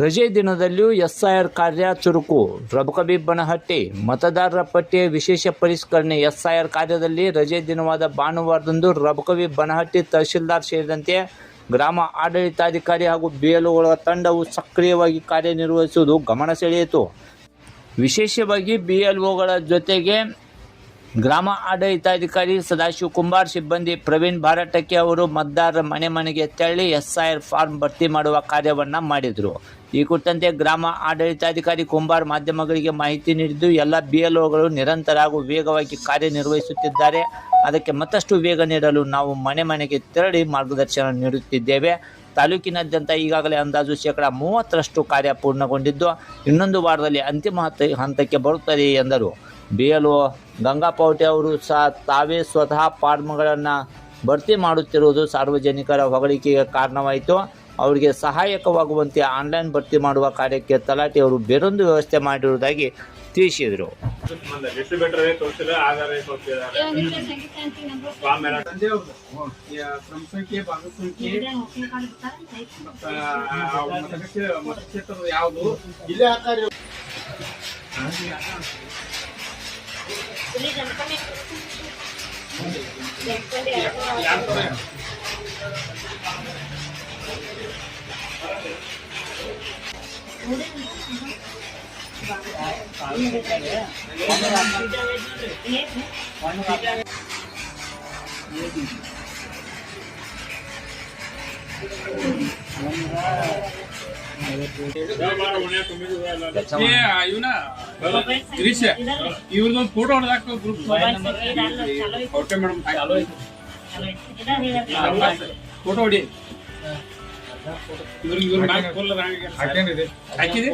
ರಜೆ ದಿನದಲ್ಲಿಯೂ ಎಸ್ಐಆರ್ ಕಾರ್ಯ ಚುರುಕು. ರಬಕವಿ-ಬನಹಟ್ಟಿ ಮತದಾರರ ಪಟ್ಟಿಯ ವಿಶೇಷ ಪರಿಷ್ಕರಣೆ. ಎಸ್ಐಆರ್ ಕಾರ್ಯದಲ್ಲಿ ರಜೆ ದಿನವಾದ ಭಾನುವಾರದಂದು ರಬಕವಿ-ಬನಹಟ್ಟಿ ತಹಶೀಲ್ದಾರ್ ಸೇರಿದಂತೆ ಗ್ರಾಮ ಆಡಳಿತಾಧಿಕಾರಿ ಹಾಗೂ ಬಿಎಲ್ಒಗಳ ತಂಡವು ಸಕ್ರಿಯವಾಗಿ ಕಾರ್ಯನಿರ್ವಹಿಸುವುದು ಗಮನ ಸೆಳೆಯಿತು. ವಿಶೇಷವಾಗಿ ಬಿಎಲ್ಒಗಳ ಜೊತೆಗೆ ಗ್ರಾಮ ಆಡಳಿತಾಧಿಕಾರಿ ಸದಾಶಿವ ಕುಂಬಾರ್, ಸಿಬ್ಬಂದಿ ಪ್ರವೀಣ್ ಭಾರಟಕ್ಕೆ ಅವರು ಮತದಾರರ ಮನೆ ಮನೆಗೆ ತೆರಳಿ ಎಸ್ಐಆರ್ ಫಾರ್ಮ್ ಭರ್ತಿ ಮಾಡುವ ಕಾರ್ಯವನ್ನು ಮಾಡಿದರು. ಈ ಕುರಿತಂತೆ ಗ್ರಾಮ ಆಡಳಿತಾಧಿಕಾರಿ ಕುಂಬಾರ್ ಮಾಧ್ಯಮಗಳಿಗೆ ಮಾಹಿತಿ ನೀಡಿದ್ದು, ಎಲ್ಲ ಬಿಎಲ್ಒಗಳು ನಿರಂತರ ಹಾಗೂ ವೇಗವಾಗಿ ಕಾರ್ಯನಿರ್ವಹಿಸುತ್ತಿದ್ದಾರೆ. ಅದಕ್ಕೆ ಮತ್ತಷ್ಟು ವೇಗ ನೀಡಲು ನಾವು ಮನೆ ಮನೆಗೆ ತೆರಳಿ ಮಾರ್ಗದರ್ಶನ ನೀಡುತ್ತಿದ್ದೇವೆ. ತಾಲೂಕಿನಾದ್ಯಂತ ಈಗಾಗಲೇ ಅಂದಾಜು 30% ಕಾರ್ಯ ಪೂರ್ಣಗೊಂಡಿದ್ದು, ಇನ್ನೊಂದು ವಾರದಲ್ಲಿ ಅಂತಿಮ ಹಂತಕ್ಕೆ ಬರುತ್ತದೆ ಎಂದರು. ಬಿಎಲ್ಒ ಗಂಗಾಪೌಟೆ ಅವರು ಸಹ ತಾವೇ ಸ್ವತಃ ಫಾರ್ಮ್ಗಳನ್ನು ಭರ್ತಿ ಮಾಡುತ್ತಿರುವುದು ಸಾರ್ವಜನಿಕರ ಹೊಗಳಿಕೆಗೆ ಕಾರಣವಾಯಿತು. ಅವರಿಗೆ ಸಹಾಯಕವಾಗುವಂತೆ ಆನ್ಲೈನ್ ಭರ್ತಿ ಮಾಡುವ ಕಾರ್ಯಕ್ಕೆ ತಲಾಟಿ ಅವರು ಬೇರೊಂದು ವ್ಯವಸ್ಥೆ ಮಾಡಿರುವುದಾಗಿ ತಿಳಿಸಿದರು. ಇವ್ರದೊಂದು ಫೋಟೋ ಹೊಡೆದಾಕ ಗ್ರೂಪ್ ಫೋಟೋ ಹೊಡಿ. ಹಾಕಿದೆ